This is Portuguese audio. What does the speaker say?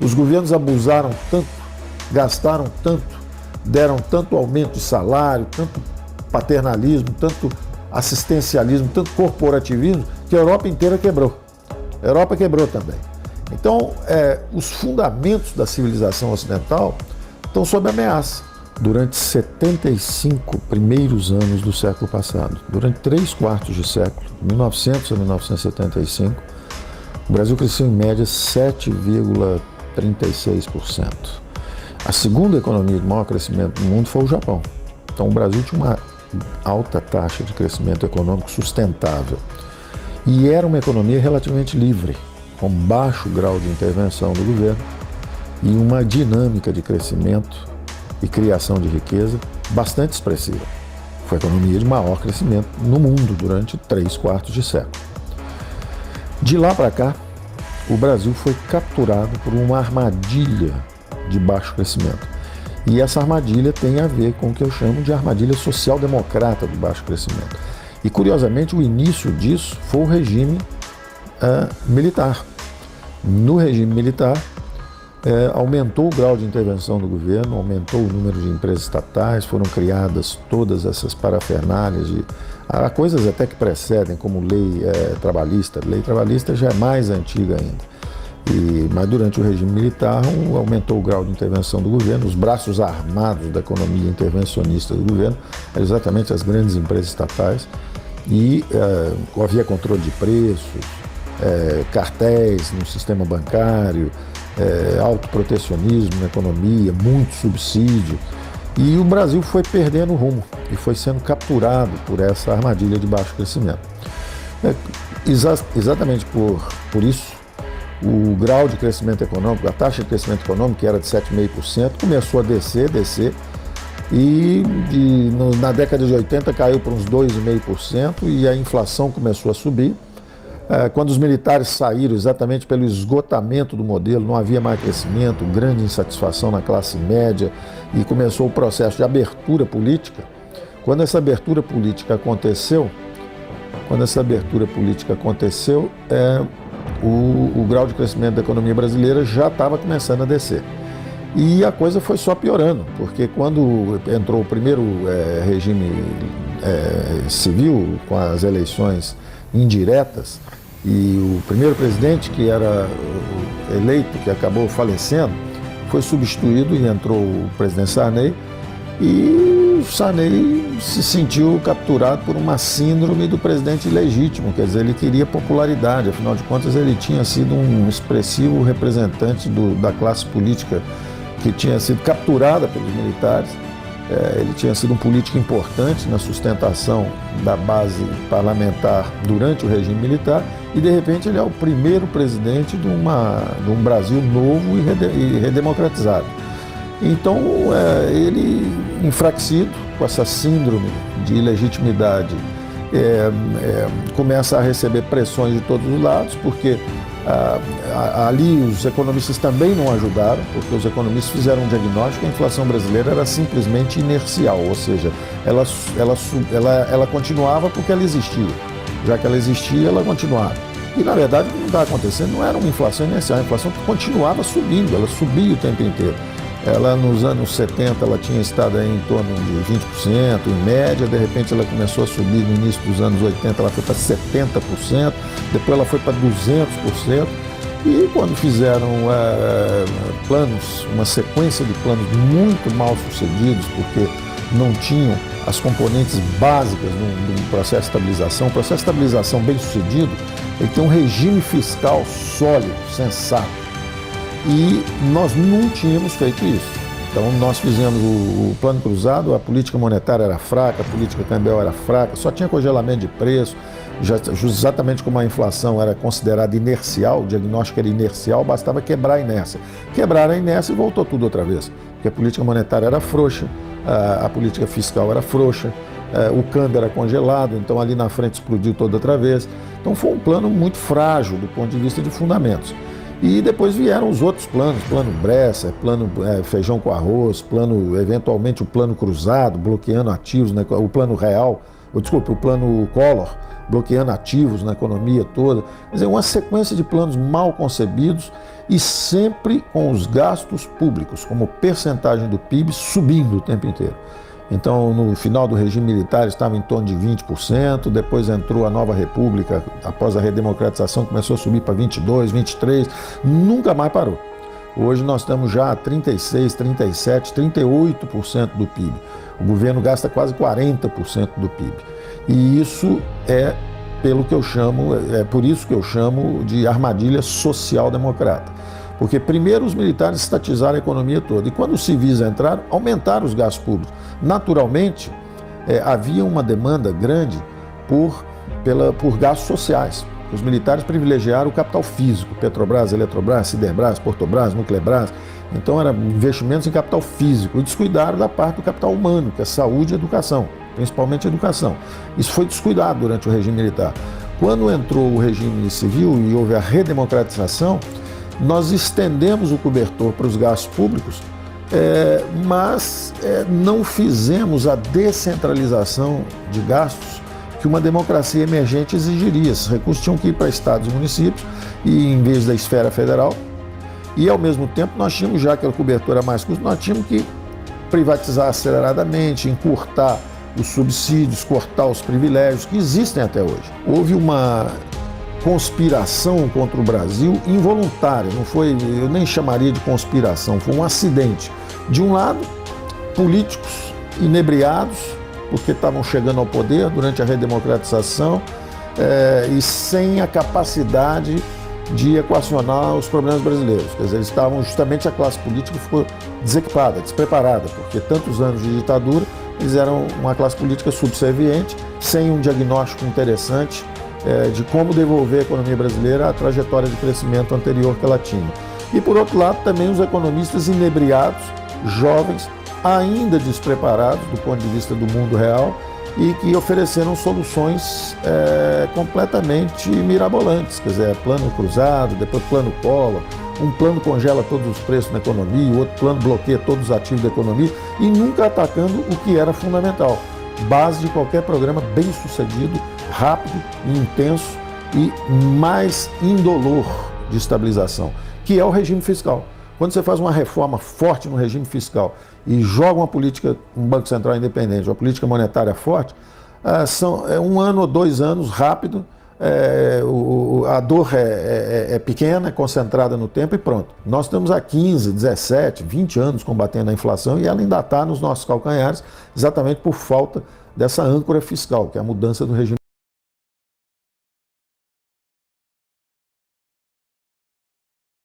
Os governos abusaram tanto, gastaram tanto, deram tanto aumento de salário, tanto paternalismo, tanto assistencialismo, tanto corporativismo, que a Europa inteira quebrou. A Europa quebrou também. Então, os fundamentos da civilização ocidental estão sob ameaça. Durante 75 primeiros anos do século passado, durante 3/4 de século, de 1900 a 1975, o Brasil cresceu em média 7,36%. A segunda economia de maior crescimento do mundo foi o Japão. Então o Brasil tinha uma alta taxa de crescimento econômico sustentável. E era uma economia relativamente livre, com baixo grau de intervenção do governo e uma dinâmica de crescimento e criação de riqueza bastante expressiva. Foi a economia de maior crescimento no mundo durante 3/4 de século. De lá para cá, o Brasil foi capturado por uma armadilha de baixo crescimento. E essa armadilha tem a ver com o que eu chamo de armadilha social-democrata do baixo crescimento. E, curiosamente, o início disso foi o regime militar. No regime militar, aumentou o grau de intervenção do governo, aumentou o número de empresas estatais, foram criadas todas essas parafernálias, há coisas até que precedem, como lei trabalhista. A lei trabalhista já é mais antiga ainda. Mas durante o regime militar aumentou o grau de intervenção do governo, os braços armados da economia intervencionista do governo eram exatamente as grandes empresas estatais, e havia controle de preços, cartéis no sistema bancário, autoprotecionismo na economia, muito subsídio, e o Brasil foi perdendo o rumo e foi sendo capturado por essa armadilha de baixo crescimento. Exatamente por isso, o grau de crescimento econômico, a taxa de crescimento econômico, que era de 7,5%, começou a descer, e na década de 80 caiu para uns 2,5% e a inflação começou a subir. Quando os militares saíram, exatamente pelo esgotamento do modelo, não havia mais crescimento, grande insatisfação na classe média, e começou o processo de abertura política. Quando essa abertura política aconteceu, o grau de crescimento da economia brasileira já estava começando a descer. E a coisa foi só piorando, porque quando entrou o primeiro regime civil, com as eleições indiretas, e o primeiro presidente, que era eleito, que acabou falecendo, foi substituído e entrou o presidente Sarney, e o Sarney se sentiu capturado por uma síndrome do presidente ilegítimo, quer dizer, ele queria popularidade, afinal de contas ele tinha sido um expressivo representante da classe política que tinha sido capturada pelos militares. Ele tinha sido um político importante na sustentação da base parlamentar durante o regime militar, e de repente ele é o primeiro presidente de um Brasil novo e redemocratizado. Então ele, enfraquecido com essa síndrome de ilegitimidade, começa a receber pressões de todos os lados, porque ali os economistas também não ajudaram, porque os economistas fizeram um diagnóstico que a inflação brasileira era simplesmente inercial, ou seja, ela continuava porque ela existia. Já que ela existia, ela continuava. E na verdade o que estava acontecendo não era uma inflação inercial, a inflação continuava subindo, ela subia o tempo inteiro. Ela nos anos 70 ela tinha estado aí em torno de 20%, em média, de repente ela começou a subir no início dos anos 80, ela foi para 70%, depois ela foi para 200%, e quando fizeram uma sequência de planos muito mal sucedidos, porque não tinham as componentes básicas do processo de estabilização, o processo de estabilização bem sucedido, ele tem um regime fiscal sólido, sensato. E nós não tínhamos feito isso. Então nós fizemos o plano cruzado, a política monetária era fraca, a política cambial era fraca, só tinha congelamento de preço, exatamente como a inflação era considerada inercial, o diagnóstico era inercial, bastava quebrar a inércia. Quebraram a inércia e voltou tudo outra vez, porque a política monetária era frouxa, a política fiscal era frouxa, o câmbio era congelado, então ali na frente explodiu toda outra vez. Então foi um plano muito frágil do ponto de vista de fundamentos. E depois vieram os outros planos, plano Bresser, plano feijão com arroz, eventualmente o plano cruzado, bloqueando ativos, né, o plano real, o plano Collor, bloqueando ativos na economia toda. Quer dizer, uma sequência de planos mal concebidos e sempre com os gastos públicos, como percentagem do PIB, subindo o tempo inteiro. Então, no final do regime militar estava em torno de 20%, depois entrou a nova república, após a redemocratização começou a subir para 22%, 23%, nunca mais parou. Hoje nós estamos já a 36%, 37%, 38% do PIB. O governo gasta quase 40% do PIB. E isso é por isso que eu chamo de armadilha social-democrata. Porque primeiro os militares estatizaram a economia toda e quando os civis entraram, aumentaram os gastos públicos. Naturalmente, havia uma demanda grande por gastos sociais. Os militares privilegiaram o capital físico, Petrobras, Eletrobras, Siderbras, Portobras, Nuclebras. Então eram investimentos em capital físico e descuidaram da parte do capital humano, que é saúde e educação, principalmente educação. Isso foi descuidado durante o regime militar. Quando entrou o regime civil e houve a redemocratização, nós estendemos o cobertor para os gastos públicos, mas não fizemos a descentralização de gastos que uma democracia emergente exigiria. Esses recursos tinham que ir para estados e municípios, e em vez da esfera federal. E, ao mesmo tempo, nós tínhamos, já que a cobertura era mais custo, nós tínhamos que privatizar aceleradamente, encurtar os subsídios, cortar os privilégios que existem até hoje. Houve uma conspiração contra o Brasil involuntária, não foi, eu nem chamaria de conspiração, foi um acidente. De um lado, políticos inebriados, porque estavam chegando ao poder durante a redemocratização e sem a capacidade de equacionar os problemas brasileiros. Quer dizer, eles estavam, justamente a classe política ficou desequipada, despreparada, porque tantos anos de ditadura, eles eram uma classe política subserviente, sem um diagnóstico interessante de como devolver a economia brasileira à trajetória de crescimento anterior que ela tinha. E, por outro lado, também os economistas inebriados, jovens, ainda despreparados do ponto de vista do mundo real e que ofereceram soluções completamente mirabolantes, quer dizer, plano cruzado, depois plano Collor, um plano congela todos os preços na economia, o outro plano bloqueia todos os ativos da economia e nunca atacando o que era fundamental, base de qualquer programa bem sucedido, rápido, intenso e mais indolor de estabilização, que é o regime fiscal. Quando você faz uma reforma forte no regime fiscal e joga uma política, um Banco Central independente, uma política monetária forte, são 1 ano ou 2 anos, rápido, a dor é pequena, é concentrada no tempo e pronto. Nós estamos há 15, 17, 20 anos combatendo a inflação e ela ainda está nos nossos calcanhares, exatamente por falta dessa âncora fiscal, que é a mudança do regime.